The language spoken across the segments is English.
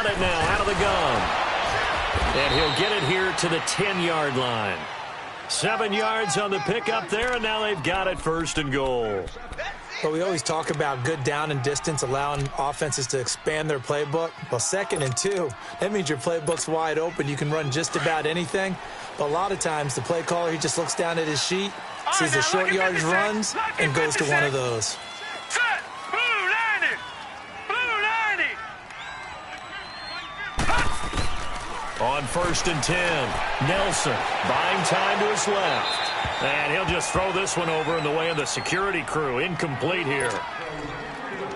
got it now out of the gun. And he'll get it here to the 10-yard line. 7 yards on the pickup there, and now they've got it 1st and goal. But we always talk about good down and distance, allowing offenses to expand their playbook. Well, 2nd and 2, that means your playbook's wide open. You can run just about anything. But a lot of times, the play caller, he just looks down at his sheet, sees the short yardage runs, and goes to one of those. Set! Blue 90! Blue 90! On 1st and 10, Nelson buying time to his left. And he'll just throw this one over in the way of the security crew. Incomplete here.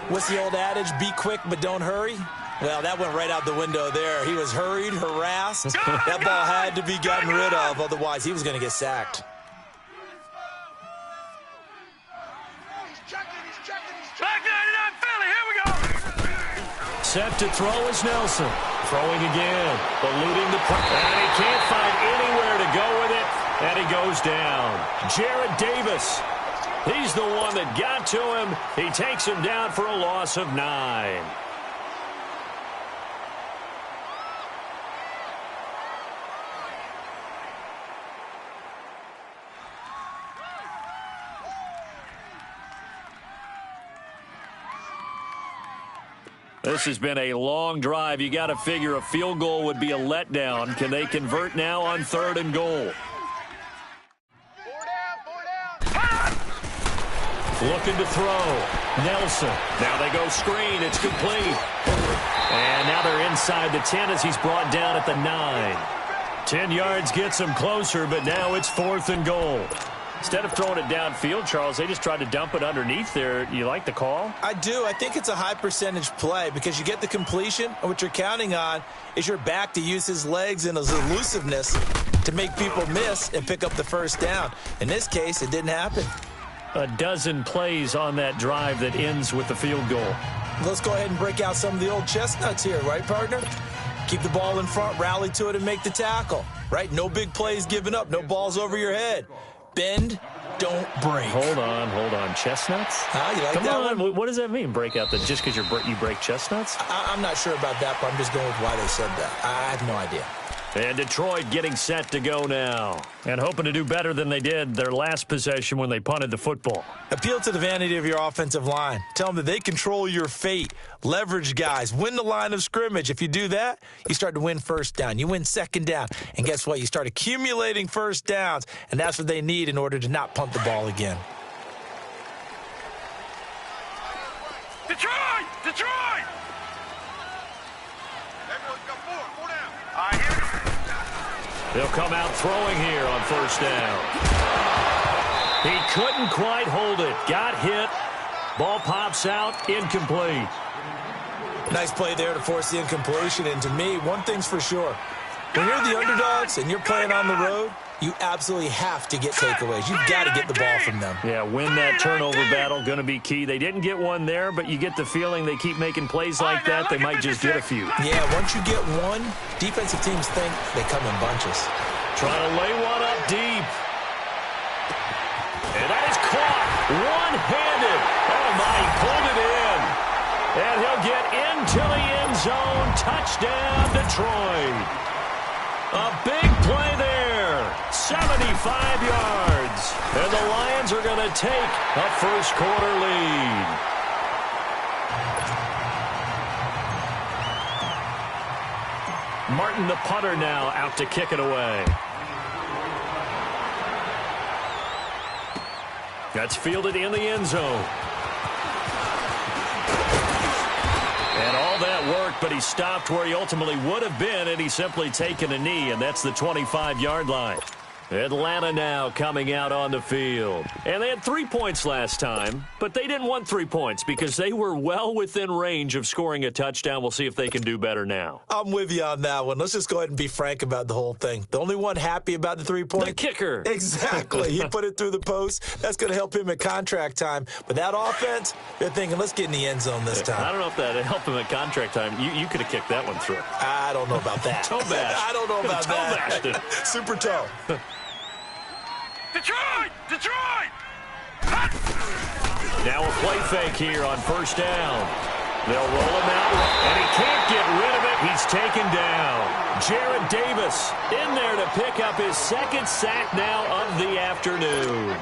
What's the old adage? Be quick, but don't hurry? Well, that went right out the window there. He was hurried, harassed. That ball had to be gotten rid of, otherwise he was going to get sacked. Back 99 Philly, here we go! Set to throw is Nelson. Throwing again, eluding the pressure. And he can't find anywhere to go with it. And he goes down. Jared Davis. He's the one that got to him. He takes him down for a loss of 9. This has been a long drive. You got to figure a field goal would be a letdown. Can they convert now on 3rd and goal? Looking to throw. Nelson. Now they go screen. It's complete. And now they're inside the 10 as he's brought down at the 9. 10 yards gets him closer, but now it's 4th and goal. Instead of throwing it downfield, Charles, they just tried to dump it underneath there. You like the call? I do. I think it's a high-percentage play because you get the completion, and what you're counting on is your back to use his legs and his elusiveness to make people miss and pick up the 1st down. In this case, it didn't happen. A dozen plays on that drive that ends with the field goal. Let's go ahead and break out some of the old chestnuts here, right, partner? Keep the ball in front, rally to it, and make the tackle, right? No big plays given up, no balls over your head. Bend, don't break. Hold on. Chestnuts? You like Come that on. one? What does that mean, break out? Just because you break chestnuts? I'm not sure about that, but I'm just going with why they said that. I have no idea. And Detroit getting set to go now. And hoping to do better than they did their last possession when they punted the football. Appeal to the vanity of your offensive line. Tell them that they control your fate. Leverage guys. Win the line of scrimmage. If you do that, you start to win 1st down. You win 2nd down. And guess what? You start accumulating 1st downs. And that's what they need in order to not punt the ball again. Detroit! Detroit! Everyone's got 4 down. All right, here. They'll come out throwing here on 1st down. He couldn't quite hold it. Got hit. Ball pops out. Incomplete. Nice play there to force the incompletion. And to me, one thing's for sure. When you're the underdogs and you're playing on the road, you absolutely have to get takeaways. You've got to get the ball from them. Yeah, win that turnover battle, going to be key. They didn't get one there, but you get the feeling they keep making plays like that, they might just get a few. Yeah, once you get one, defensive teams think they come in bunches. Trying to lay one up deep. And that is caught one-handed. Oh, my, he pulled it in. And he'll get into the end zone. Touchdown, Detroit. A big play there. 75 yards. And the Lions are going to take a 1st quarter lead. Martin, the punter, now out to kick it away. That's fielded in the end zone. And all that worked, but he stopped where he ultimately would have been, and he's simply taken a knee, and that's the 25-yard line. Atlanta now coming out on the field. And they had 3 points last time, but they didn't want 3 points because they were well within range of scoring a touchdown. We'll see if they can do better now. I'm with you on that one. Let's just go ahead and be frank about the whole thing. The only one happy about the 3-point? The kicker. Exactly. He put it through the post. That's going to help him at contract time. But that offense, they're thinking, let's get in the end zone this time. I don't know if that helped him at contract time. You could have kicked that one through. I don't know about that. Toe bash. I don't know about that. Toe bashed it. Super toe. Detroit! Detroit! Now a play fake here on 1st down. They'll roll him out, and he can't get rid of it. He's taken down. Jared Davis in there to pick up his second sack now of the afternoon.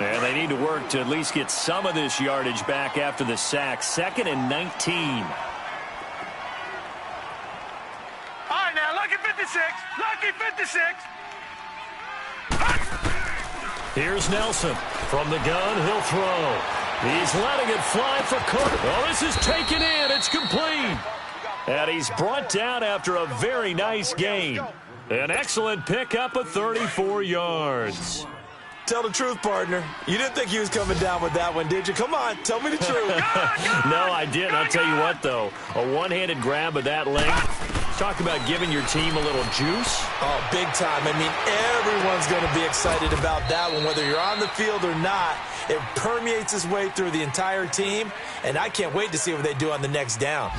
And they need to work to at least get some of this yardage back after the sack. 2nd and 19. All right, now, lucky 56. Lucky 56. Here's Nelson. From the gun, he'll throw. He's letting it fly for Cook. Oh, this is taken in. It's complete. And he's brought down after a very nice gain. An excellent pickup of 34 yards. Tell the truth, partner. You didn't think he was coming down with that one, did you? Come on, tell me the truth. No, I didn't. I'll tell you what, though. A one-handed grab of that length. Talk about giving your team a little juice. Oh, big time. I mean, everyone's going to be excited about that one, whether you're on the field or not. It permeates its way through the entire team, and I can't wait to see what they do on the next down.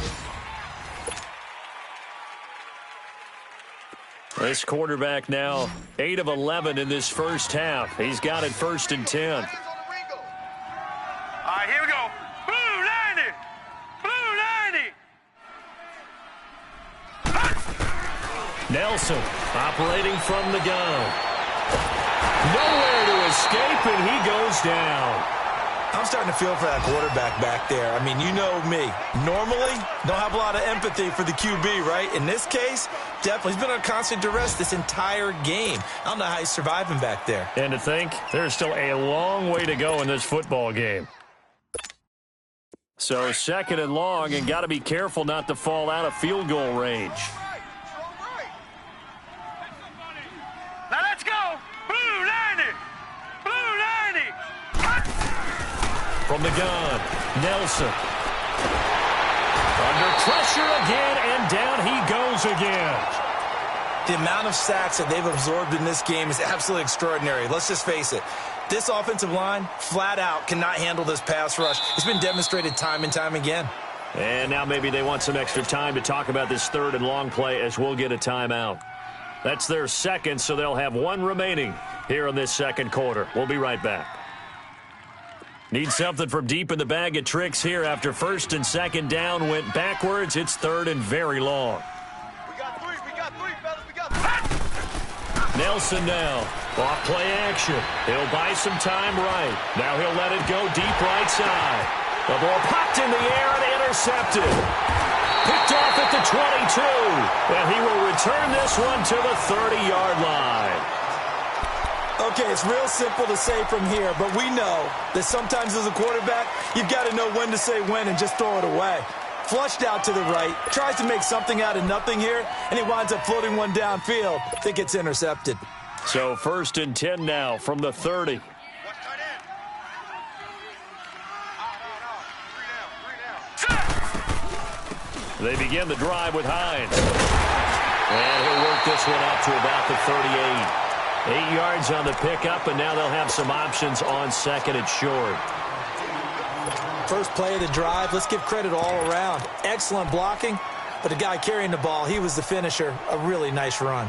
This quarterback now 8 of 11 in this first half. He's got it 1st and 10. All right, here we go. Blue 90. Blue 90. Nelson operating from the gun. Nowhere to escape, and he goes down. I'm starting to feel for that quarterback back there. I mean, you know me. Normally, don't have a lot of empathy for the QB, right? In this case, definitely. He's been on constant duress this entire game. I don't know how he's surviving back there. And to think, there's still a long way to go in this football game. So 2nd and long, and got to be careful not to fall out of field goal range. Now let's go. Blue 90. Blue 90. From the gun, Nelson. Under pressure again, and down he goes again. The amount of sacks that they've absorbed in this game is absolutely extraordinary. Let's just face it. This offensive line, flat out, cannot handle this pass rush. It's been demonstrated time and time again. And now maybe they want some extra time to talk about this 3rd and long play as we'll get a timeout. That's their second, so they'll have one remaining here in this second quarter. We'll be right back. Need something from deep in the bag of tricks here after 1st and 2nd down went backwards. It's 3rd and very long. We got three, fellas, we got three. Nelson now, off play action. He'll buy some time right. Now he'll let it go deep right side. The ball popped in the air and intercepted. Picked off at the 22. And he will return this one to the 30-yard line. Okay, it's real simple to say from here, but we know that sometimes as a quarterback, you've got to know when to say when and just throw it away. Flushed out to the right, tries to make something out of nothing here, and he winds up floating one downfield that gets intercepted. So 1st and 10 now from the 30. They begin the drive with Hines. And he'll work this one up to about the 38. 8 yards on the pickup, and now they'll have some options on 2nd and short. First play of the drive, let's give credit all around. Excellent blocking, but the guy carrying the ball, he was the finisher. A really nice run.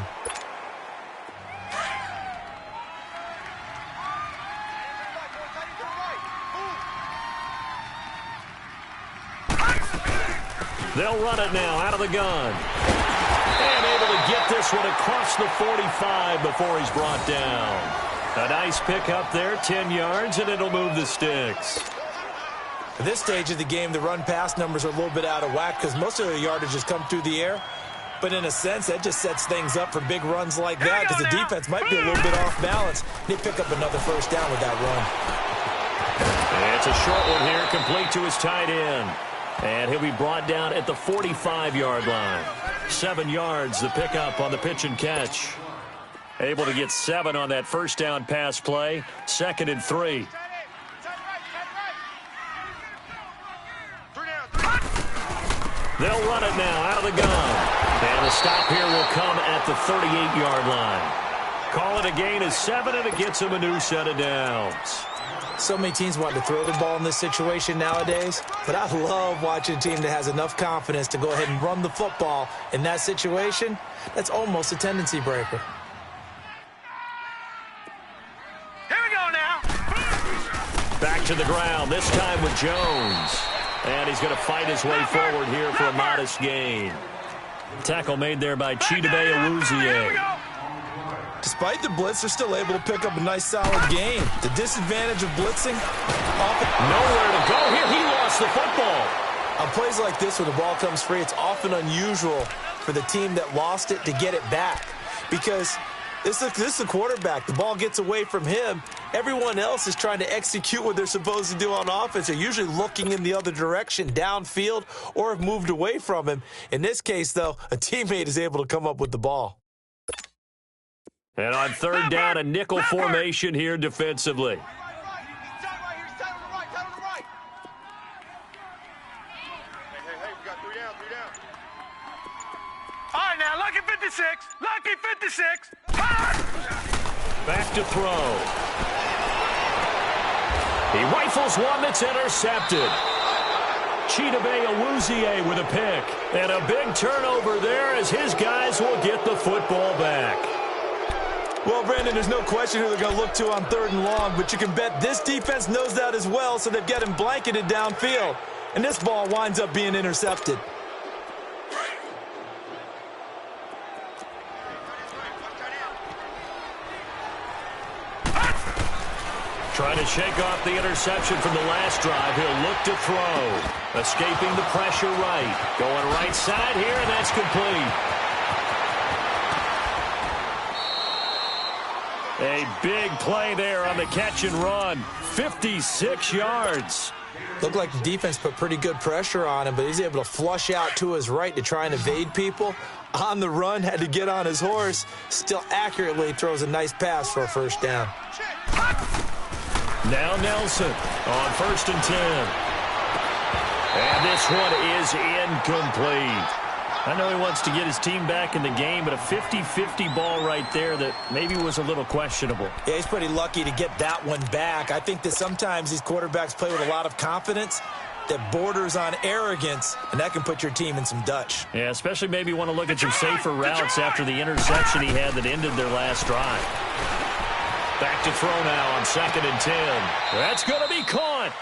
They'll run it now out of the gun. And able to get this one across the 45 before he's brought down. A nice pickup there, 10 yards, and it'll move the sticks. At this stage of the game, the run-pass numbers are a little bit out of whack because most of the yardage has come through the air. But in a sense, that just sets things up for big runs like that because the defense might be a little bit off balance. They pick up another 1st down with that run. And it's a short one here, complete to his tight end. And he'll be brought down at the 45-yard line. 7 yards, the pickup on the pitch and catch. Able to get 7 on that 1st down pass play. 2nd and 3. They'll run it now out of the gun. And the stop here will come at the 38-yard line. Call it a gain of 7, and it gets him a new set of downs. So many teams want to throw the ball in this situation nowadays, but I love watching a team that has enough confidence to go ahead and run the football in that situation. That's almost a tendency breaker. Here we go now. Back to the ground, this time with Jones. And he's going to fight his way forward here for a modest gain. Tackle made there by Chidobe Awuzie. Despite the blitz, they're still able to pick up a nice, solid gain. The disadvantage of blitzing. Nowhere to go here. He lost the football. On plays like this where the ball comes free, it's often unusual for the team that lost it to get it back. Because this is the quarterback. The ball gets away from him. Everyone else is trying to execute what they're supposed to do on offense. They're usually looking in the other direction, downfield, or have moved away from him. In this case, though, a teammate is able to come up with the ball. And on third down, a nickel formation here defensively. All right, now, lucky 56. Lucky 56. Back to throw. He rifles one that's intercepted. Chidobe Awuzie with a pick. And a big turnover there as his guys will get the football back. Well, Brandon, there's no question who they're going to look to on third and long, but you can bet this defense knows that as well, so they've got him blanketed downfield. And this ball winds up being intercepted. Trying to shake off the interception from the last drive. He'll look to throw. Escaping the pressure right. Going right side here, and that's complete. A big play there on the catch and run. 56 yards. Looked like the defense put pretty good pressure on him, but he's able to flush out to his right to try and evade people. On the run, had to get on his horse. Still accurately throws a nice pass for a first down. Now Nelson on 1st and 10. And this one is incomplete. I know he wants to get his team back in the game, but a 50-50 ball right there that maybe was a little questionable. Yeah, he's pretty lucky to get that one back. I think that sometimes these quarterbacks play with a lot of confidence that borders on arrogance, and that can put your team in some Dutch. Yeah, especially maybe want to look at some safer routes after the interception he had that ended their last drive. Back to throw now on 2nd and 10. That's going to be caught.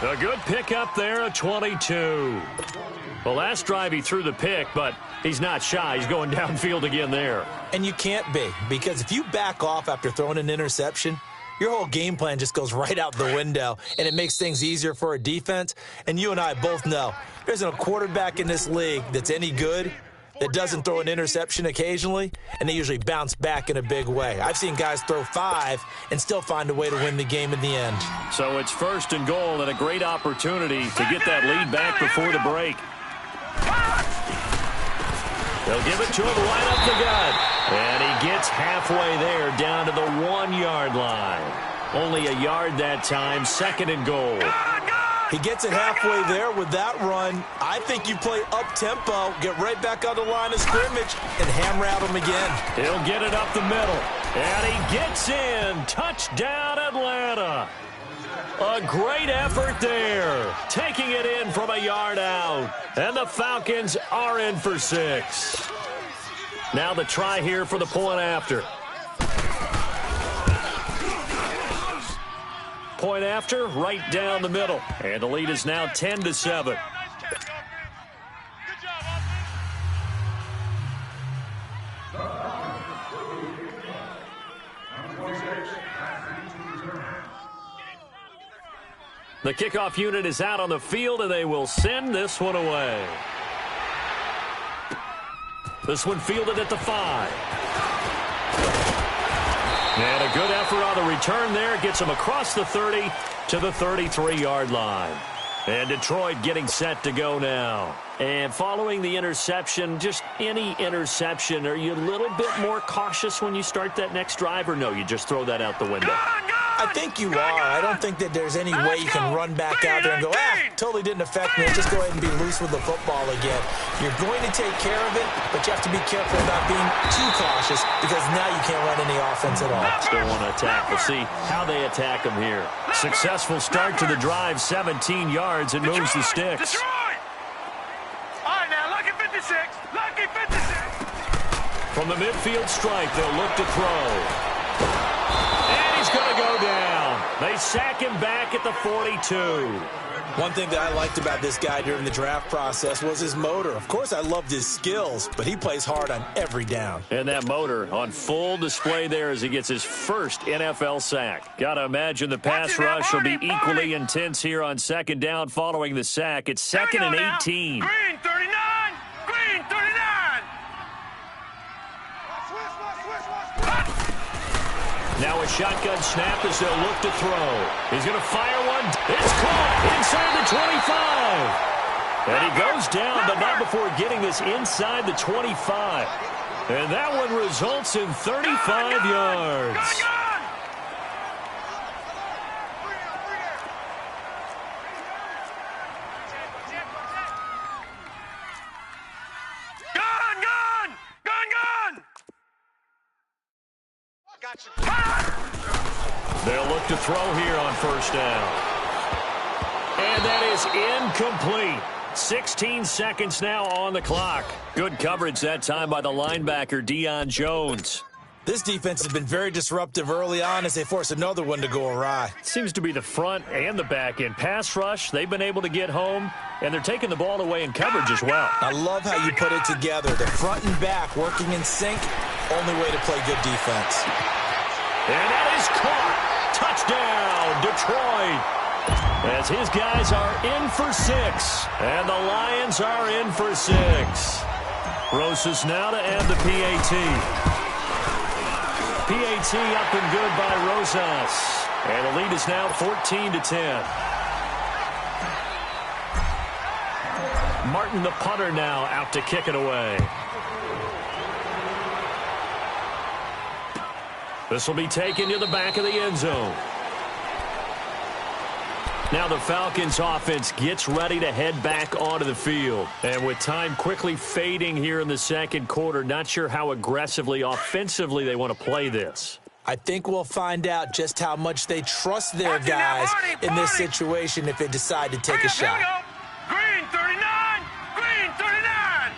A good pickup there at 22. The last drive he threw the pick, but he's not shy. He's going downfield again there. And you can't be, because if you back off after throwing an interception, your whole game plan just goes right out the window, and it makes things easier for a defense. And you and I both know there's a quarterback in this league that's any good that doesn't throw an interception occasionally, and they usually bounce back in a big way. I've seen guys throw 5 and still find a way to win the game in the end. So it's 1st and goal and a great opportunity to get that lead back before the break. They'll give it to him right up the gut. And he gets halfway there down to the 1-yard line. Only a yard that time, 2nd and goal. He gets it halfway there with that run. I think you play up-tempo, get right back on the line of scrimmage, and hammer at him again. He'll get it up the middle. And he gets in. Touchdown, Atlanta. A great effort there. Taking it in from a yard out. And the Falcons are in for 6. Now the try here for the point after. Point after, right down the middle. And the lead is now 10-7. The kickoff unit is out on the field, and they will send this one away. This one fielded at the 5. And a good effort on the return there. Gets him across the 30 to the 33-yard line. And Detroit getting set to go now. And following the interception, just any interception, are you a little bit more cautious when you start that next drive, or no, you just throw that out the window? I think you are. I don't think that there's any way you can run back out there and go, totally didn't affect me. Just go ahead and be loose with the football again. You're going to take care of it, but you have to be careful about being too cautious because now you can't run any offense at all. Still want to attack. We'll see how they attack them here. Successful start to the drive, 17 yards, and moves the sticks. Detroit! All right, now, lucky 56. Lucky 56. From the midfield stripe, they'll look to throw. And he's going to go down. They sack him back at the 42. One thing that I liked about this guy during the draft process was his motor. Of course, I loved his skills, but he plays hard on every down. And that motor on full display there as he gets his first NFL sack. Got to imagine the pass rush will be equally intense here on second down following the sack. It's second and 18. Green 39! Green 39! Now a shotgun snap as they'll look to throw. He's going to fire one. It's caught inside the 25. And he goes down, but not before getting this inside the 25. And that one results in 35 yards. They'll look to throw here on first down. And that is incomplete. 16 seconds now on the clock. Good coverage that time by the linebacker, Deion Jones. This defense has been very disruptive early on as they force another one to go awry. Seems to be the front and the back end. Pass rush, they've been able to get home, and they're taking the ball away in coverage as well. I love how you put it together. The front and back working in sync, only way to play good defense. And that is caught. Touchdown, Detroit. As his guys are in for 6. And the Lions are in for 6. Rosas now to add the PAT. PAT up and good by Rosas. And the lead is now 14-10. Martin, the punter, now out to kick it away. This will be taken to the back of the end zone. Now the Falcons offense gets ready to head back onto the field. And with time quickly fading here in the second quarter, not sure how aggressively, offensively they want to play this. I think we'll find out just how much they trust their guys in this situation if they decide to take a shot. Green 39! Green 39!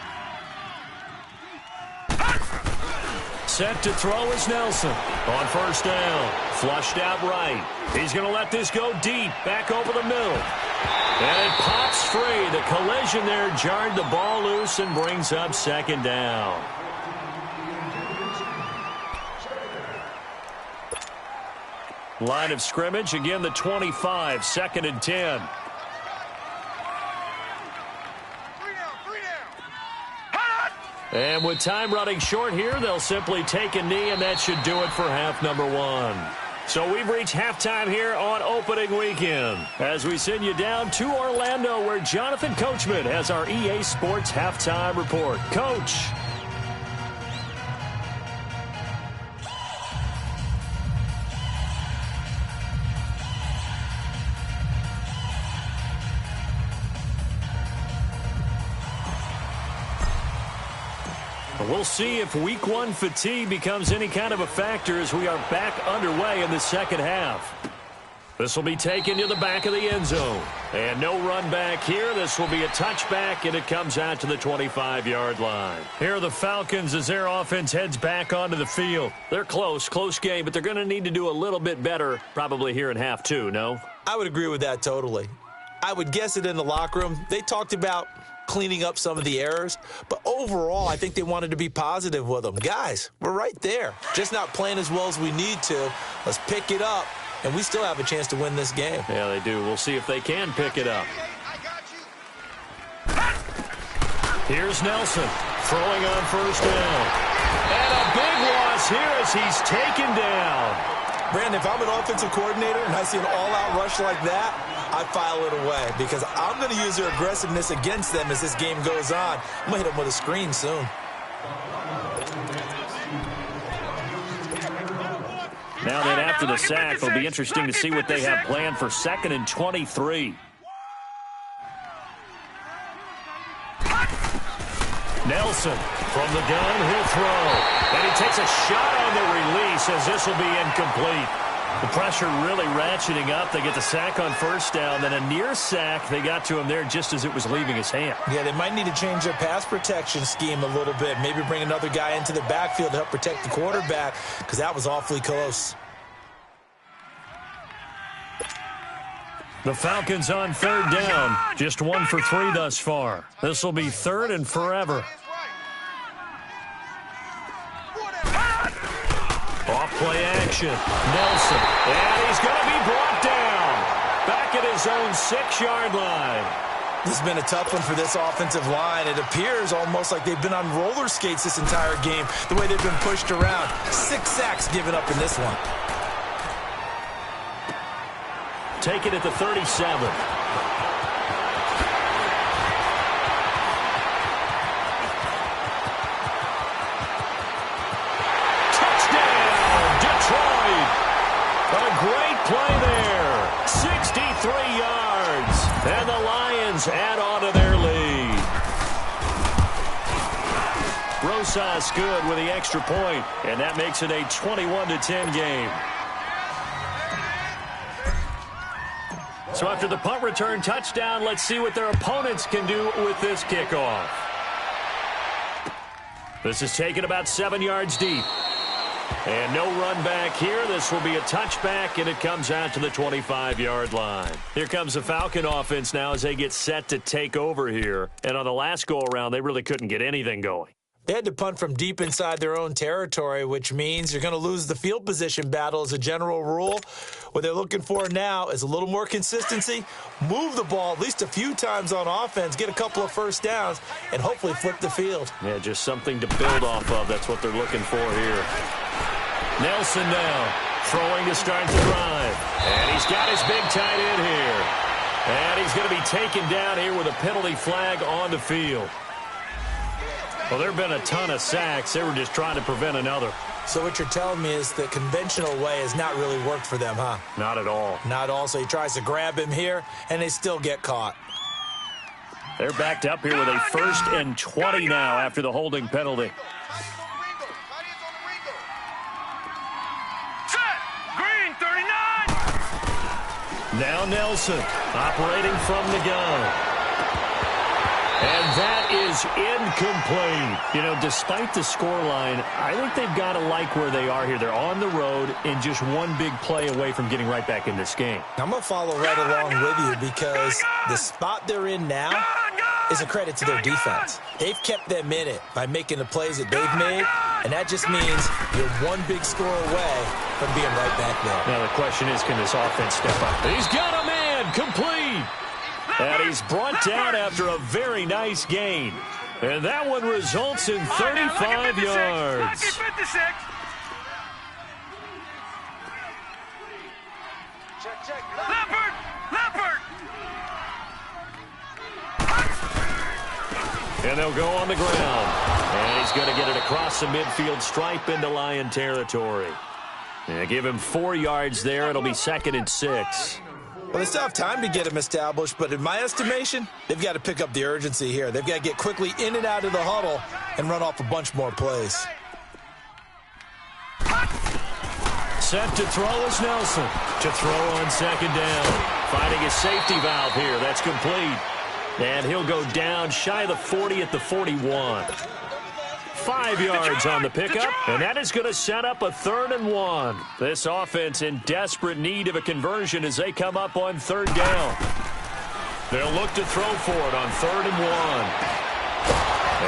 Set to throw is Nelson on first down. Flushed out right. He's going to let this go deep, back over the middle. And it pops free. The collision there jarred the ball loose and brings up second down. Line of scrimmage, again the 25, second and 10. And with time running short here, they'll simply take a knee, and that should do it for half number 1. So we've reached halftime here on opening weekend as we send you down to Orlando where Jonathan Coachman has our EA Sports halftime report. Coach. We'll see if week 1 fatigue becomes any kind of a factor as we are back underway in the second half. This will be taken to the back of the end zone. And no run back here. This will be a touchback, and it comes out to the 25-yard line. Here are the Falcons as their offense heads back onto the field. They're close game, but they're going to need to do a little bit better probably here in half 2, no? I would agree with that totally. I would guess it in the locker room. They talked about cleaning up some of the errors, but overall, I think they wanted to be positive with them. Guys, we're right there. Just not playing as well as we need to. Let's pick it up, and we still have a chance to win this game. Yeah, they do. We'll see if they can pick it up. Here's Nelson throwing on first down. And a big loss here as he's taken down. Brandon, if I'm an offensive coordinator and I see an all-out rush like that, I file it away because I'm going to use their aggressiveness against them as this game goes on. I'm going to hit them with a screen soon. Now then, after the sack, it'll be interesting to see what they have planned for second and 23. Nelson from the gun, he'll throw. And he takes a shot on the release as this will be incomplete. The pressure really ratcheting up. They get the sack on first down, then a near sack. They got to him there just as it was leaving his hand. Yeah, they might need to change their pass protection scheme a little bit. Maybe bring another guy into the backfield to help protect the quarterback because that was awfully close. The Falcons on third down. Just 1 for 3 thus far. This will be third and forever. Off play action. Nelson. And he's going to be brought down. Back at his own 6-yard line. This has been a tough one for this offensive line. It appears almost like they've been on roller skates this entire game, the way they've been pushed around. 6 sacks given up in this one. Take it at the 37. Touchdown, Detroit. A great play there. 63 yards. And the Lions add on to their lead. Rosas good with the extra point, and that makes it a 21-10 game. So after the punt return touchdown, let's see what their opponents can do with this kickoff. This is taken about 7 yards deep. And no run back here. This will be a touchback, and it comes out to the 25-yard line. Here comes the Falcon offense now as they get set to take over here. And on the last go-around, they really couldn't get anything going. They had to punt from deep inside their own territory, which means you're going to lose the field position battle as a general rule. What they're looking for now is a little more consistency, move the ball at least a few times on offense, get a couple of first downs, and hopefully flip the field. Yeah, just something to build off of. That's what they're looking for here. Nelson now throwing to start the drive. And he's got his big tight end here. And he's going to be taken down here with a penalty flag on the field. Well, there have been a ton of sacks. They were just trying to prevent another. So what you're telling me is the conventional way has not really worked for them, huh? Not at all. Not all. So he tries to grab him here, and they still get caught. They're backed up here with a 1st and 20 now after the holding penalty. Set. Green, 39. Now Nelson operating from the gun. And that is incomplete. You know, despite the scoreline, I think they've got to like where they are here. They're on the road and just one big play away from getting right back in this game. I'm going to follow right along with you because the spot they're in now is a credit to their defense. They've kept them in it by making the plays that they've made, and that just means you're one big score away from being right back there. Now the question is, can this offense step up? He's got a man, complete. And he's brought down after a very nice gain. And that one results in 35 yards. Leopard! Leopard! And they'll go on the ground. And he's going to get it across the midfield stripe into Lion territory. And give him 4 yards there. It'll be 2nd and 6. Well, they still have time to get him established, but in my estimation, they've got to pick up the urgency here. They've got to get quickly in and out of the huddle and run off a bunch more plays. Set to throw is Nelson. To throw on 2nd down. Finding his safety valve here. That's complete. And he'll go down shy of the 40 at the 41. 5 yards on the pickup, and that is going to set up a 3rd and 1. This offense in desperate need of a conversion as they come up on 3rd down. They'll look to throw for it on 3rd and 1.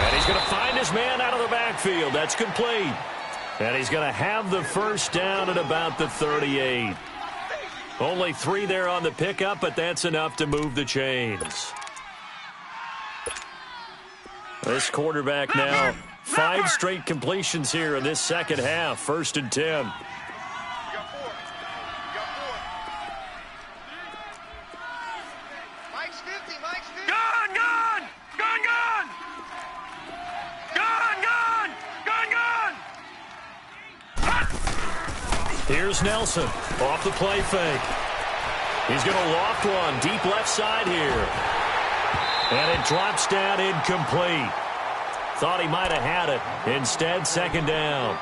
And he's going to find his man out of the backfield. That's complete. And he's going to have the 1st down at about the 38. Only 3 there on the pickup, but that's enough to move the chains. This quarterback now, 5 straight completions here in this second half. 1st and 10. Gone, gone! Gone, gone! Gone, gone! Gone, gone! Here's Nelson off the play fake. He's going to loft one deep left side here. And it drops down incomplete. Thought he might have had it. Instead, 2nd down.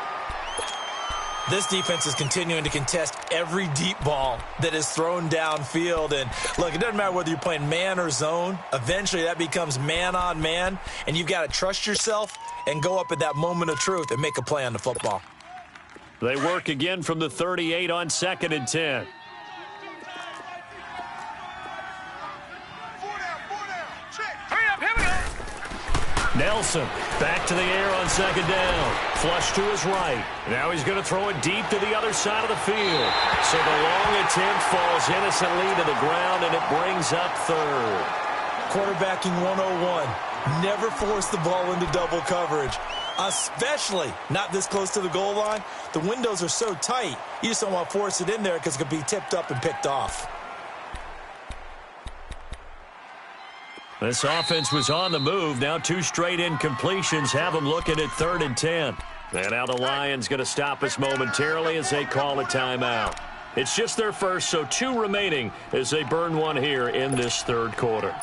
This defense is continuing to contest every deep ball that is thrown downfield. And, look, it doesn't matter whether you're playing man or zone. Eventually, that becomes man on man. And you've got to trust yourself and go up at that moment of truth and make a play on the football. They work again from the 38 on 2nd and 10. Nelson back to the air on second down. Flush to his right. Now he's going to throw it deep to the other side of the field. So the long attempt falls innocently to the ground, and it brings up third. Quarterbacking 101. Never force the ball into double coverage, especially not this close to the goal line. The windows are so tight, you just don't want to force it in there because it could be tipped up and picked off. This offense was on the move. Now 2 straight incompletions have them looking at 3rd and 10. And now the Lions going to stop us momentarily as they call a timeout. It's just their first, so 2 remaining as they burn one here in this 3rd quarter.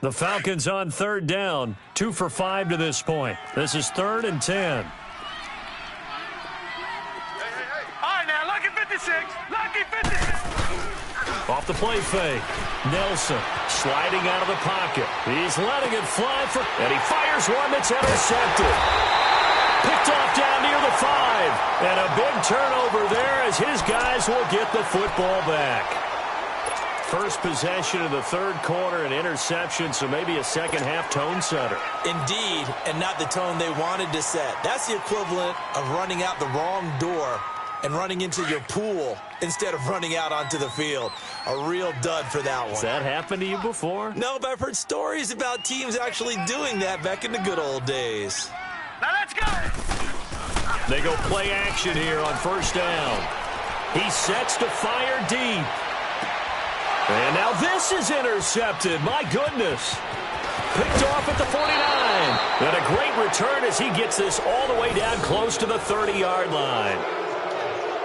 The Falcons on 3rd down, 2 for 5 to this point. This is 3rd and 10. All right, now, lucky 56. Lucky 56. Off the play fake. Nelson sliding out of the pocket. He's letting it fly and he fires one that's intercepted. Picked off down near the 5. And a big turnover there as his guys will get the football back. First possession of the 3rd quarter, an interception, so maybe a second-half tone setter. Indeed, and not the tone they wanted to set. That's the equivalent of running out the wrong door and running into your pool instead of running out onto the field. A real dud for that one. Has that happened to you before? No, but I've heard stories about teams actually doing that back in the good old days. Now let's go. They go play action here on 1st down. He sets to fire deep. And now this is intercepted. My goodness. Picked off at the 49. And a great return as he gets this all the way down close to the 30-yard line.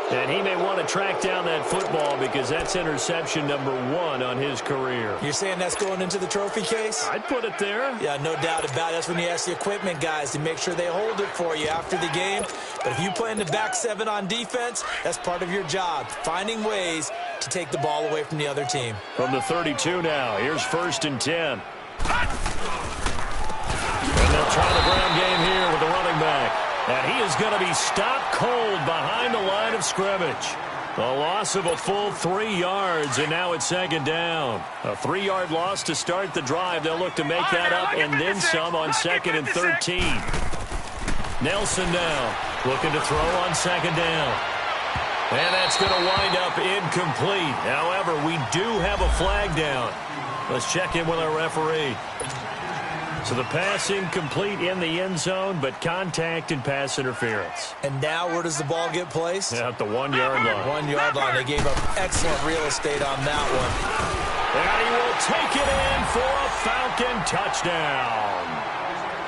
And he may want to track down that football because that's interception number 1 on his career. You're saying that's going into the trophy case? I'd put it there. Yeah, no doubt about it. That's when you ask the equipment guys to make sure they hold it for you after the game. But if you play in the back 7 on defense, that's part of your job, finding ways to take the ball away from the other team. From the 32 now, here's 1st and 10. And they'll try the ground game here with the running back. And he is going to be stopped cold behind the line of scrimmage. A loss of a full 3 yards, and now it's 2nd down. A 3-yard loss to start the drive. They'll look to make that up and then some on 2nd and 13. Nelson now looking to throw on 2nd down. And that's going to wind up incomplete. However, we do have a flag down. Let's check in with our referee. So the pass incomplete in the end zone, but contact and pass interference. And now where does the ball get placed? At the 1-yard line. 1-yard line. They gave up excellent real estate on that one. And he will take it in for a Falcon touchdown.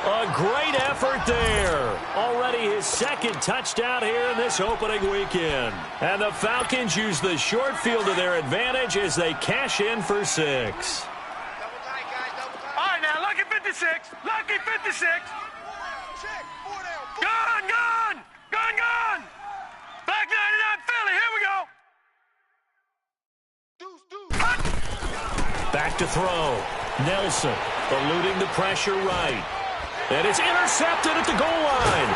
A great effort there. Already his 2nd touchdown here in this opening weekend. And the Falcons use the short field to their advantage as they cash in for 6. All right, now, lucky 56. Lucky 56. Gone, gone. Gone, gone. Back 99 Philly. Here we go. Back to throw. Nelson eluding the pressure right. And it's intercepted at the goal line.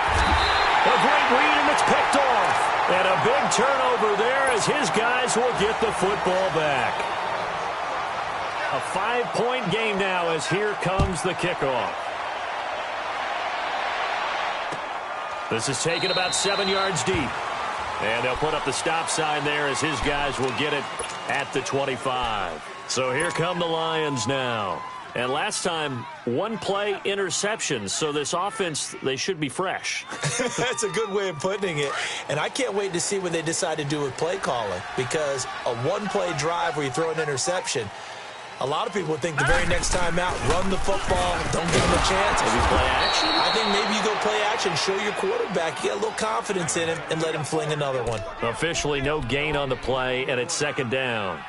A great read, and it's picked off. And a big turnover there as his guys will get the football back. A 5-point game now as here comes the kickoff. This is taken about 7 yards deep. And they'll put up the stop sign there as his guys will get it at the 25. So here come the Lions now. And last time, 1-play interceptions. So this offense, they should be fresh. That's a good way of putting it. And I can't wait to see what they decide to do with play calling. Because a 1-play drive where you throw an interception, a lot of people would think the very next time out, run the football, don't give them a chance. Maybe play action? I think maybe you go play action, show your quarterback, get a little confidence in him, and let him fling another one. Officially no gain on the play, and it's 2nd down.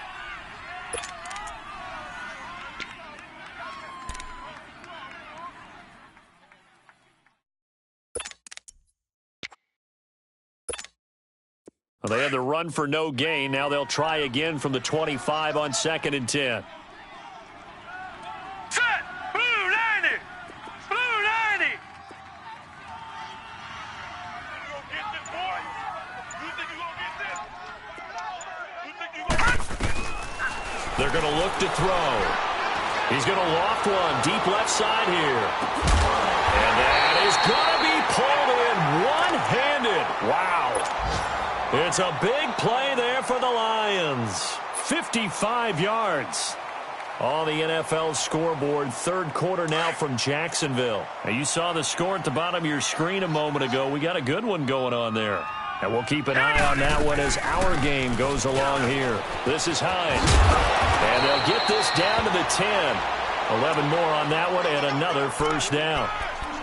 Well, they had the run for no gain. Now they'll try again from the 25 on 2nd and 10. Set. Blue 90. Blue 90. You gonna get this, boy? You think you gonna get this? You think you gonna get this? They're going to look to throw. He's going to loft one deep left side here. And that is going to be pulled in one-handed. Wow. It's a big play there for the Lions. 55 yards. On the NFL scoreboard, third quarter now from Jacksonville. Now, you saw the score at the bottom of your screen a moment ago. We got a good one going on there. And we'll keep an eye on that one as our game goes along here. This is Hines. And they'll get this down to the 10. 11 more on that one and another first down.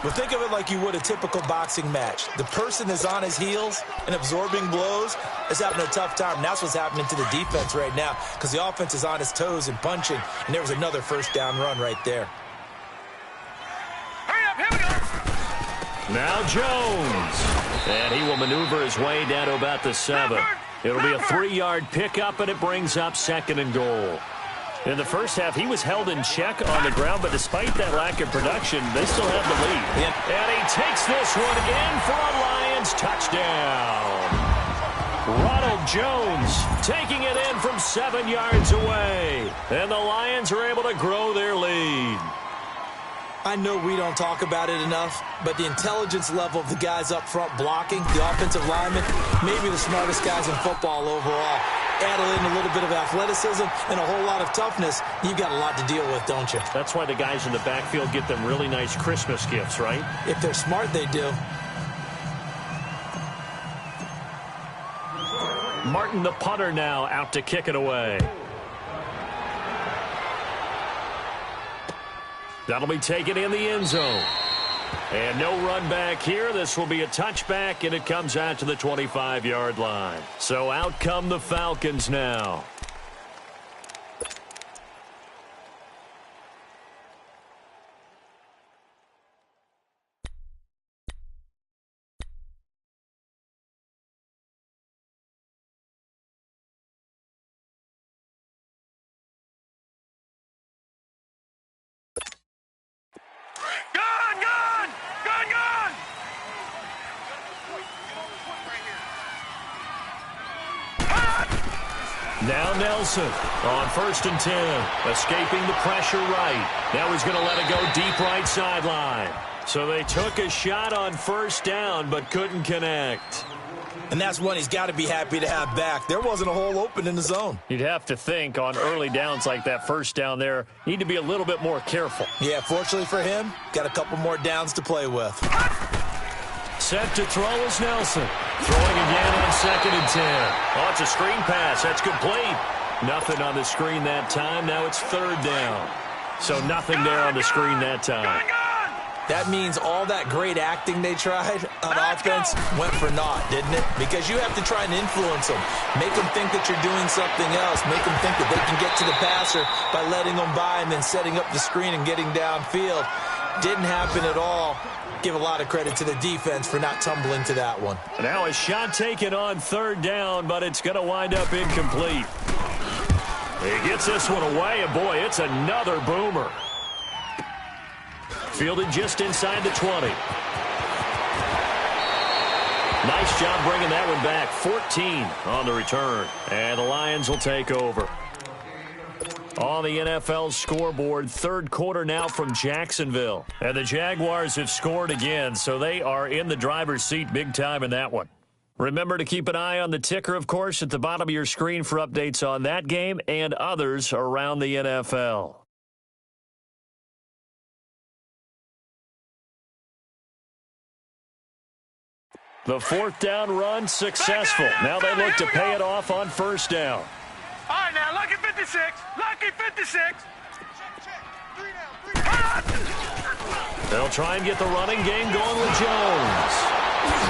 But think of it like you would a typical boxing match. The person is on his heels and absorbing blows is having a tough time. And that's what's happening to the defense right now because the offense is on his toes and punching. And there was another first down run right there. Hurry up, here we go. Now Jones. And he will maneuver his way down to about the 7. It'll be a 3-yard pickup, and it brings up second and goal. In the first half, he was held in check on the ground, but despite that lack of production, they still have the lead. Yeah. And he takes this one in for a Lions touchdown. Ronald Jones taking it in from 7 yards away. And the Lions are able to grow their lead. I know we don't talk about it enough, but the intelligence level of the guys up front blocking, the offensive linemen, maybe the smartest guys in football overall. Add in a little bit of athleticism and a whole lot of toughness, you've got a lot to deal with, don't you? That's why the guys in the backfield get them really nice Christmas gifts, right? If they're smart, they do. Martin, the punter, now out to kick it away. That'll be taken in the end zone. And no run back here. This will be a touchback, and it comes out to the 25-yard line. So out come the Falcons now. Now Nelson on 1st and 10, escaping the pressure right. Now he's going to let it go deep right sideline. So they took a shot on first down but couldn't connect. And that's one he's got to be happy to have back. There wasn't a hole open in the zone. You'd have to think on early downs like that first down there, need to be a little bit more careful. Yeah, fortunately for him, got a couple more downs to play with. Set to throw is Nelson. Throwing again on 2nd and 10. Oh, it's a screen pass. That's complete. Nothing on the screen that time. Now it's 3rd down. So nothing there on the screen that time. That means all that great acting they tried on offense went for naught, didn't it? Because you have to try and influence them. Make them think that you're doing something else. Make them think that they can get to the passer by letting them by and then setting up the screen and getting downfield. Didn't happen at all. Give a lot of credit to the defense for not tumbling to that one. Now a shot taken on 3rd down, but it's going to wind up incomplete. He gets this one away, and boy, it's another boomer. Fielded just inside the 20. Nice job bringing that one back. 14 on the return, and the Lions will take over. On the NFL scoreboard, 3rd quarter now from Jacksonville. And the Jaguars have scored again, so they are in the driver's seat big time in that one. Remember to keep an eye on the ticker, of course, at the bottom of your screen for updates on that game and others around the NFL. The 4th down run successful. Now they look to pay it off on 1st down. All right, now, lucky 56. Lucky 56. They'll try and get the running game going with Jones.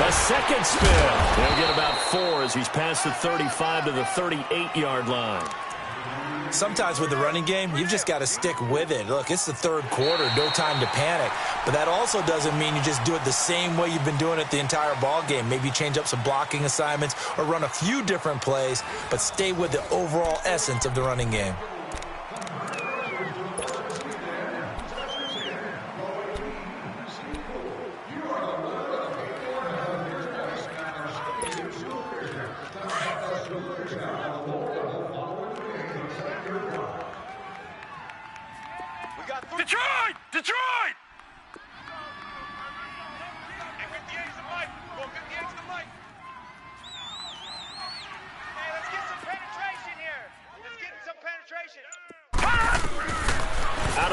A second spin. He'll get about 4 as he's past the 35 to the 38-yard line. Sometimes with the running game, you've just got to stick with it. Look, it's the 3rd quarter, no time to panic. But that also doesn't mean you just do it the same way you've been doing it the entire ball game. Maybe change up some blocking assignments or run a few different plays, but stay with the overall essence of the running game.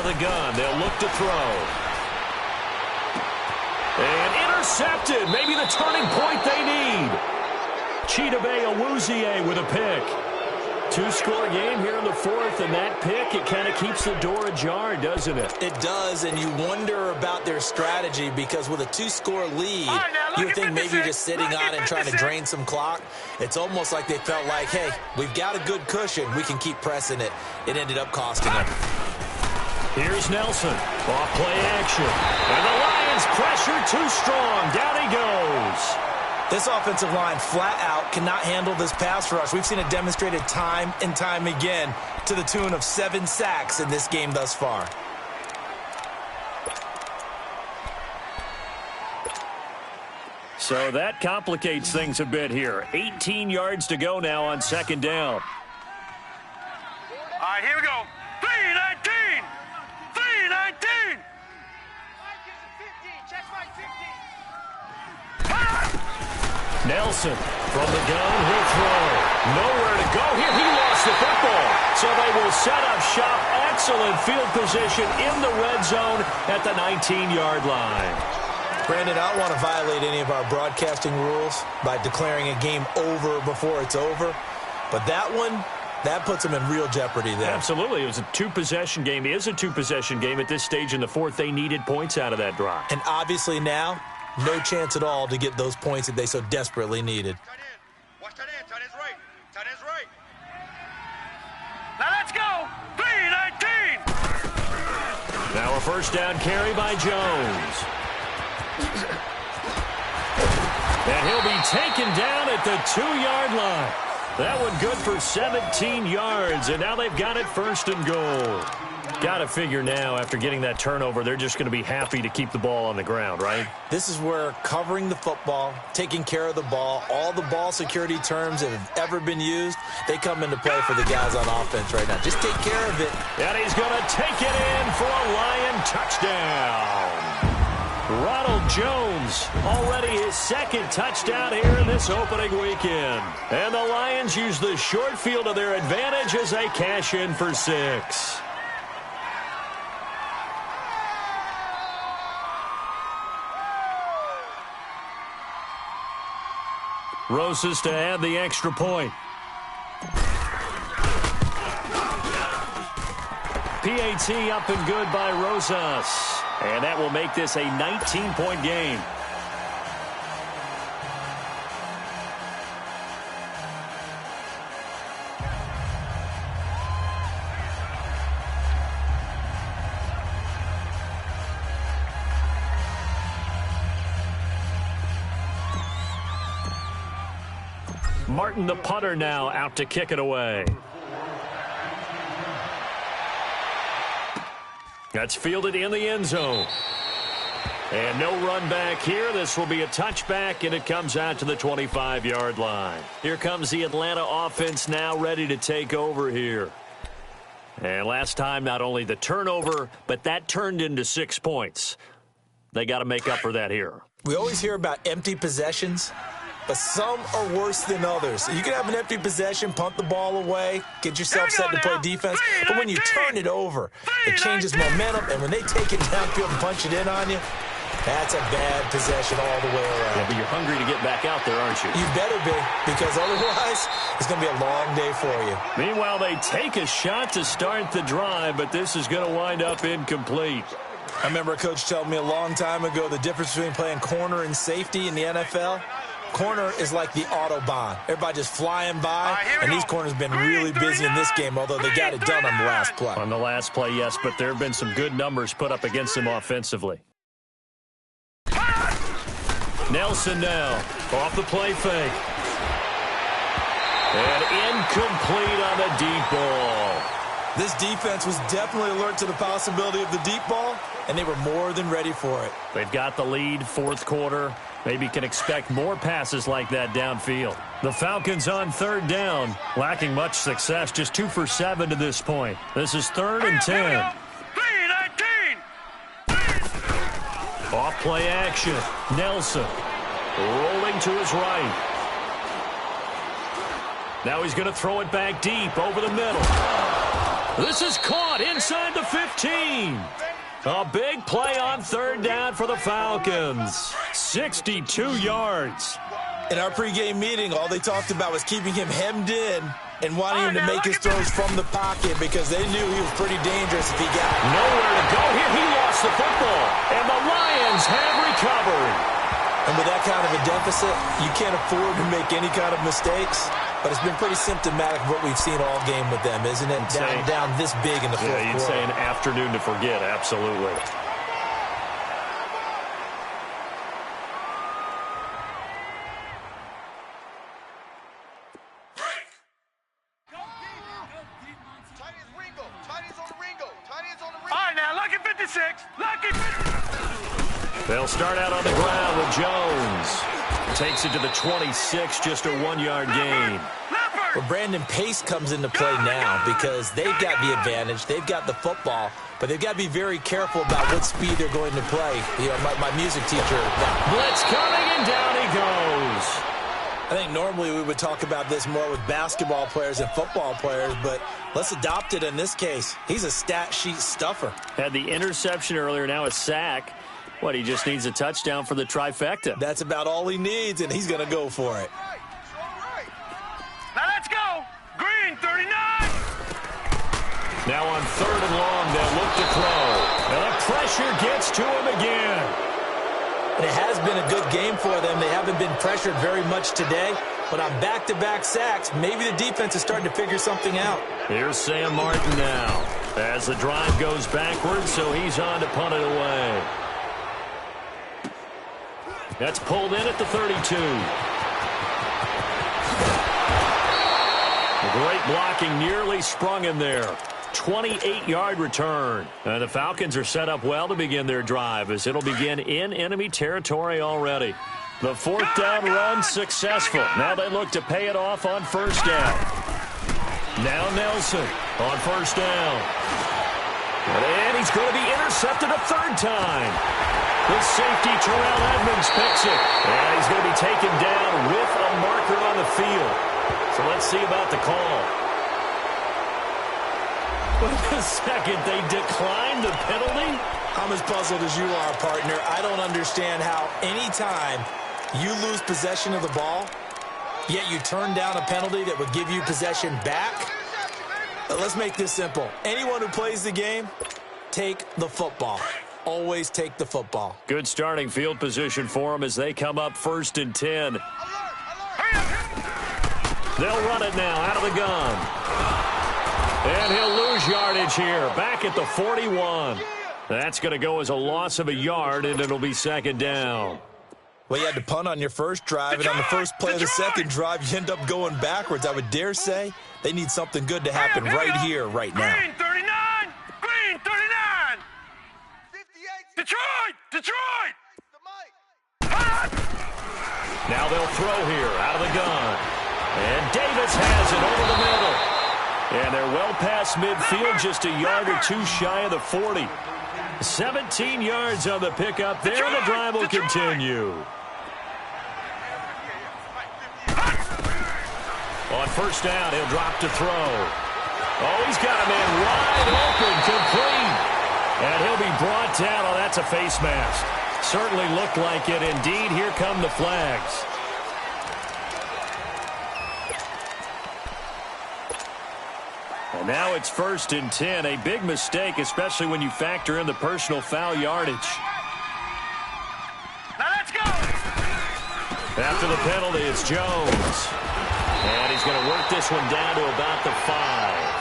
the gun. They'll look to throw. And intercepted. Maybe the turning point they need. Chidobe Awuzie with a pick. Two-score game here in the fourth, and that pick, it kind of keeps the door ajar, doesn't it? It does, and you wonder about their strategy because with a two-score lead, you would think maybe you're just sitting on it and trying to drain some clock. It's almost like they felt like, hey, we've got a good cushion. We can keep pressing it. It ended up costing them. Here's Nelson. Off play action. And the Lions pressure too strong. Down he goes. This offensive line flat out cannot handle this pass rush. We've seen it demonstrated time and time again to the tune of 7 sacks in this game thus far. So that complicates things a bit here. 18 yards to go now on second down. All right, here we go. 3-19. 3-19. Nelson from the gun, he'll throw. Nowhere to go here. He lost the football. So they will set up shop. Excellent field position in the red zone at the 19-yard line. Brandon, I don't want to violate any of our broadcasting rules by declaring a game over before it's over. But that one, that puts them in real jeopardy there. Absolutely. It was a two-possession game. It is a two-possession game at this stage in the fourth. They needed points out of that drive. And obviously now, no chance at all to get those points that they so desperately needed. Watch that end. Tight end's right. Tight end's right. Now let's go. 3-19. Now a first down carry by Jones. And he'll be taken down at the 2-yard line. That one good for 17 yards, and now they've got it first and goal. Got to figure now, after getting that turnover, they're just going to be happy to keep the ball on the ground, right? This is where covering the football, taking care of the ball, all the ball security terms that have ever been used, they come into play for the guys on offense right now. Just take care of it. And he's going to take it in for a Lion touchdown. Ronald Jones, already his second touchdown here in this opening weekend. And the Lions use the short field to their advantage as they cash in for 6. Rosas to add the extra point. PAT up and good by Rosas. And that will make this a 19-point game. Martin, the punter, now out to kick it away. That's fielded in the end zone. And no run back here. This will be a touchback, and it comes out to the 25-yard line. Here comes the Atlanta offense now ready to take over here. And last time, not only the turnover, but that turned into 6 points. They got to make up for that here. We always hear about empty possessions, but some are worse than others. You can have an empty possession, punt the ball away, get yourself set to play defense, but when you turn it over, it changes momentum, and when they take it downfield and punch it in on you, that's a bad possession all the way around. Yeah, but you're hungry to get back out there, aren't you? You better be, because otherwise it's going to be a long day for you. Meanwhile, they take a shot to start the drive, but this is going to wind up incomplete. I remember a coach telling me a long time ago the difference between playing corner and safety in the NFL. Corner is like the Autobahn. Everybody just flying by, and these corners have been really busy in this game, although they got it done on the last play. On the last play, yes, but there have been some good numbers put up against them offensively. Nelson now, off the play fake. And incomplete on the deep ball. This defense was definitely alert to the possibility of the deep ball, and they were more than ready for it. They've got the lead, fourth quarter. Maybe can expect more passes like that downfield. The Falcons on third down, lacking much success, just 2 for 7 to this point. This is 3rd and 10. 3-19. Off play action. Nelson rolling to his right. Now he's going to throw it back deep over the middle. This is caught inside the 15. A big play on third down for the Falcons. 62 yards. In our pregame meeting, all they talked about was keeping him hemmed in and wanting him to make his throws from the pocket because they knew he was pretty dangerous if he got it. Nowhere to go here. He lost the football, and the Lions have recovered. And with that kind of a deficit, you can't afford to make any kind of mistakes. But it's been pretty symptomatic of what we've seen all game with them, isn't it? Down this big in the fourth quarter. Yeah, you'd say an afternoon to forget, absolutely. All right, now, lucky 56. Lucky 56. They'll start out on the ground with Jones. Takes it to the 26, just a 1-yard gain. Well, Brandon, pace comes into play now because they've got the advantage. They've got the football, but they've got to be very careful about what speed they're going to play. You know, my music teacher. Blitz coming, and down he goes. I think normally we would talk about this more with basketball players and football players, but let's adopt it in this case. He's a stat sheet stuffer. Had the interception earlier, now a sack. What, he just needs a touchdown for the trifecta. That's about all he needs, and he's going to go for it. Now let's go. Green, 39. Now on third and long, they'll look to throw. And the pressure gets to him again. And it has been a good game for them. They haven't been pressured very much today, but on back-to-back sacks, maybe the defense is starting to figure something out. Here's Sam Martin now. As the drive goes backwards, so he's on to punt it away. That's pulled in at the 32. Great blocking, nearly sprung in there. 28-yard return. And the Falcons are set up well to begin their drive as it'll begin in enemy territory already. The fourth down run successful. Now they look to pay it off on first down. Now Nelson on first down. And he's going to be intercepted a third time. The safety, Terrell Edmonds, picks it. And he's going to be taken down with a marker on the field. So let's see about the call. Wait a second, they declined the penalty? I'm as puzzled as you are, partner. I don't understand how anytime you lose possession of the ball, yet you turn down a penalty that would give you possession back. Let's make this simple. Anyone who plays the game, take the football. Always take the football. Good starting field position for them as they come up 1st and 10. They'll run it now out of the gun. And he'll lose yardage here. Back at the 41. That's going to go as a loss of a yard, and it'll be second down. Well, you had to punt on your first drive, and on the first play of the second drive, you end up going backwards. I would dare say they need something good to happen right here, right now. Green, 39. Green, 39. Detroit! Detroit! Now they'll throw here out of the gun. And Davis has it over the middle. And they're well past midfield, just a yard or two shy of the 40. 17 yards on the pickup there. The drive will continue. On first down, he'll drop to throw. Oh, he's got a man wide open, complete. And he'll be brought down. Oh, that's a face mask. Certainly looked like it. Indeed, here come the flags. And now it's 1st and 10. A big mistake, especially when you factor in the personal foul yardage. Now let's go. After the penalty, it's Jones. And he's going to work this one down to about the 5.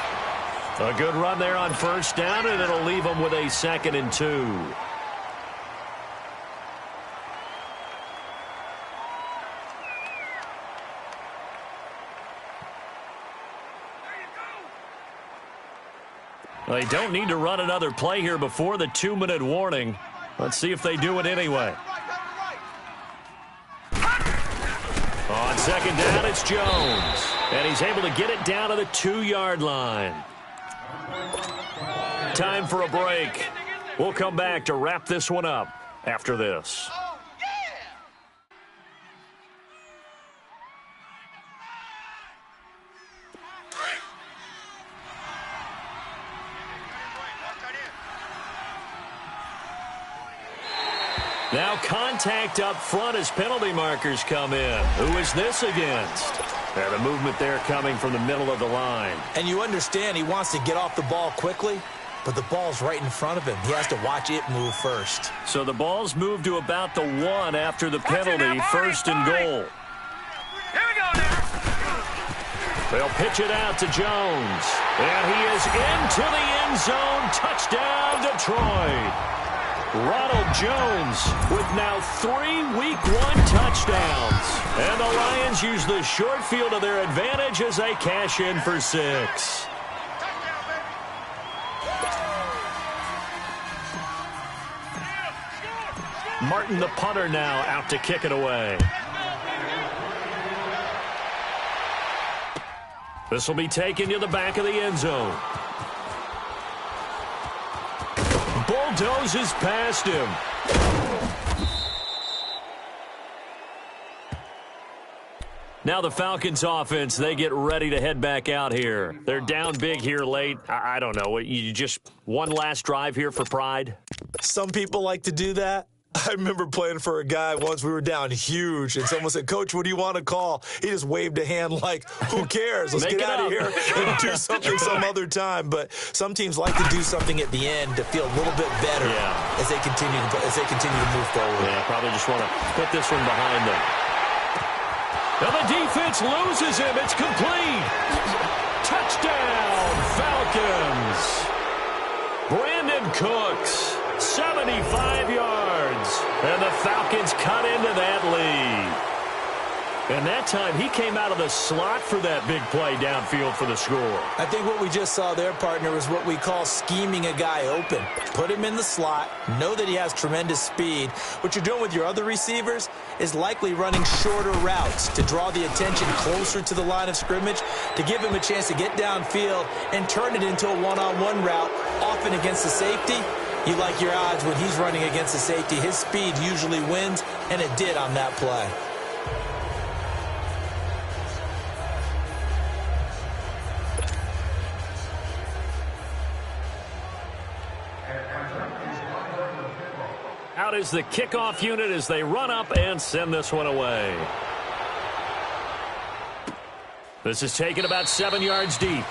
A good run there on first down, and it'll leave them with a 2nd and 2. They don't need to run another play here before the 2-minute warning. Let's see if they do it anyway. On second down, it's Jones. And he's able to get it down to the 2-yard line. Time for a break. We'll come back to wrap this one up after this. Now contact up front as penalty markers come in. Who is this against? And a movement there coming from the middle of the line. And you understand he wants to get off the ball quickly, but the ball's right in front of him. He has to watch it move first. So the ball's moved to about the 1 after the penalty, first and goal. Here we go now. They'll pitch it out to Jones. And he is into the end zone. Touchdown, Detroit. Ronald Jones with now 3 Week 1 touchdowns. And the Lions use the short field to their advantage as they cash in for 6. Martin, the punter, now out to kick it away. This will be taken to the back of the end zone. Bulldozes past him. Now the Falcons offense, they get ready to head back out here. They're down big here late. I don't know. You just one last drive here for pride? Some people like to do that. I remember playing for a guy once. We were down huge, and someone said, "Coach, what do you want to call?" He just waved a hand like, who cares? Let's get out of here and do something some other time. But some teams like to do something at the end to feel a little bit better as they continue to move forward. Yeah, probably just want to put this one behind them. Now the defense loses him. It's complete. Touchdown, Falcons. Brandon Cooks. 75 yards, and the Falcons cut into that lead. And that time, he came out of the slot for that big play downfield for the score. I think what we just saw there, partner, was what we call scheming a guy open. Put him in the slot, know that he has tremendous speed. What you're doing with your other receivers is likely running shorter routes to draw the attention closer to the line of scrimmage, to give him a chance to get downfield and turn it into a one-on-one route, often against the safety. You like your odds when he's running against the safety. His speed usually wins, and it did on that play. Out is the kickoff unit as they run up and send this one away. This is taken about 7 yards deep.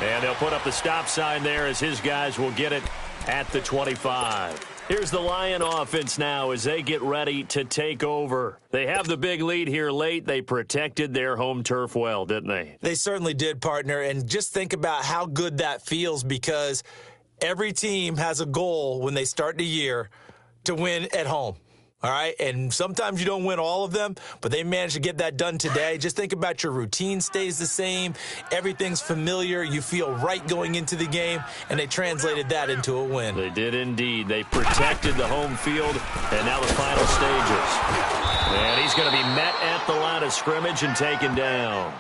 And they'll put up the stop sign there as his guys will get it at the 25. Here's the Lion offense now as they get ready to take over. They have the big lead here late. They protected their home turf well, didn't they? They certainly did, partner. And just think about how good that feels, because every team has a goal when they start the year to win at home. All right, and sometimes you don't win all of them, but they managed to get that done today. Just think about your routine stays the same. Everything's familiar. You feel right going into the game, and they translated that into a win. They did indeed. They protected the home field, and now the final stages. And he's going to be met at the line of scrimmage and taken down.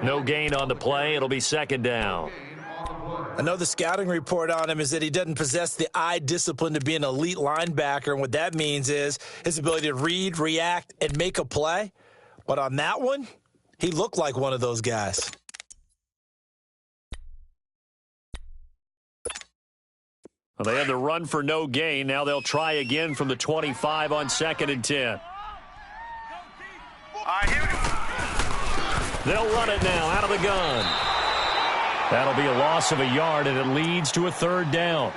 No gain on the play. It'll be second down. I know the scouting report on him is that he doesn't possess the eye discipline to be an elite linebacker, and what that means is his ability to read, react, and make a play. But on that one, he looked like one of those guys. Well, they had the run for no gain. Now they'll try again from the 25 on 2nd and 10. All right, here we go. They'll run it now out of the gun. That'll be a loss of a yard, and it leads to a third down.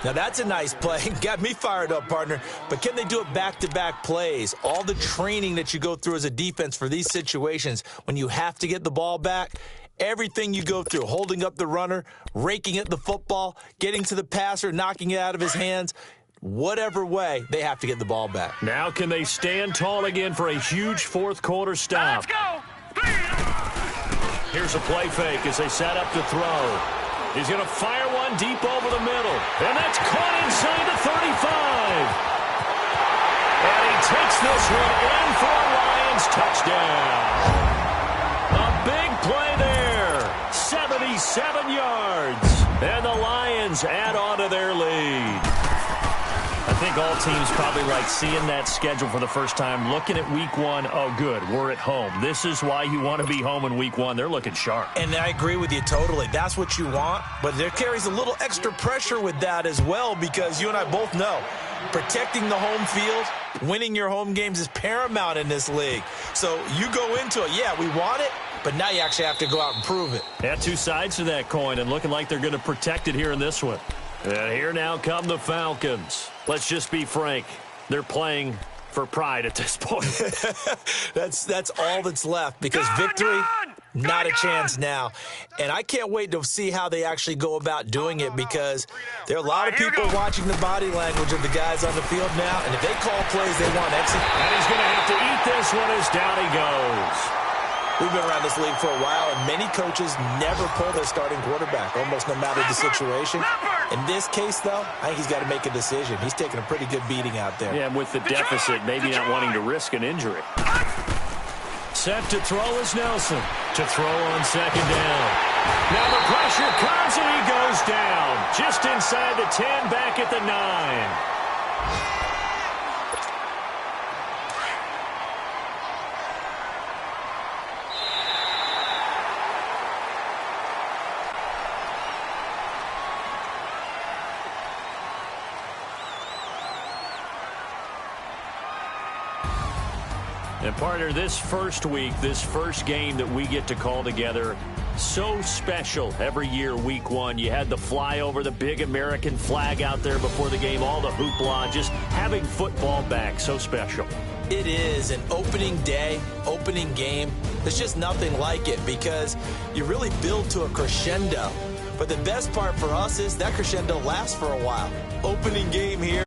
Now, that's a nice play. Got me fired up, partner. But can they do it back-to-back plays? All the training that you go through as a defense for these situations, when you have to get the ball back, everything you go through, holding up the runner, raking at the football, getting to the passer, knocking it out of his hands, whatever way, they have to get the ball back. Now can they stand tall again for a huge fourth-quarter stop? Let's go. Here's a play fake as they set up to throw. He's going to fire one deep over the middle. And that's caught inside the 35. And he takes this one in for a Lions touchdown. A big play there. 77 yards. And the Lions add on to their lead. I think all teams probably like seeing that schedule for the first time, looking at week 1. Oh, good, we're at home. This is why you want to be home in week 1. They're looking sharp. And I agree with you totally. That's what you want. But there carries a little extra pressure with that as well, because you and I both know Protecting the home field, winning your home games is paramount in this league. So you go into it, yeah, we want it, but now you actually have to go out and prove it. Yeah, two sides to that coin, and looking like they're going to protect it here in this one. And here now come the Falcons. Let's just be frank. They're playing for pride at this point. That's all that's left, because victory, not a chance now. And I can't wait to see how they actually go about doing it, because there are a lot of people watching the body language of the guys on the field now, and if they call plays they want to execute. And he's going to have to eat this one as down he goes. We've been around this league for a while, and many coaches never pull their starting quarterback, almost no matter the situation. In this case, though, I think he's got to make a decision. He's taking a pretty good beating out there. Yeah, and with the deficit, maybe not wanting to risk an injury. Set to throw is Nelson. To throw on second down. Now the pressure comes, and he goes down. Just inside the 10, back at the 9. And partner, this first week, this first game that we get to call together, so special every year, week one. You had the flyover, the big American flag out there before the game, all the hoopla, just having football back, so special. It is an opening day, opening game. There's just nothing like it, because you really build to a crescendo. But the best part for us is that crescendo lasts for a while. Opening game here.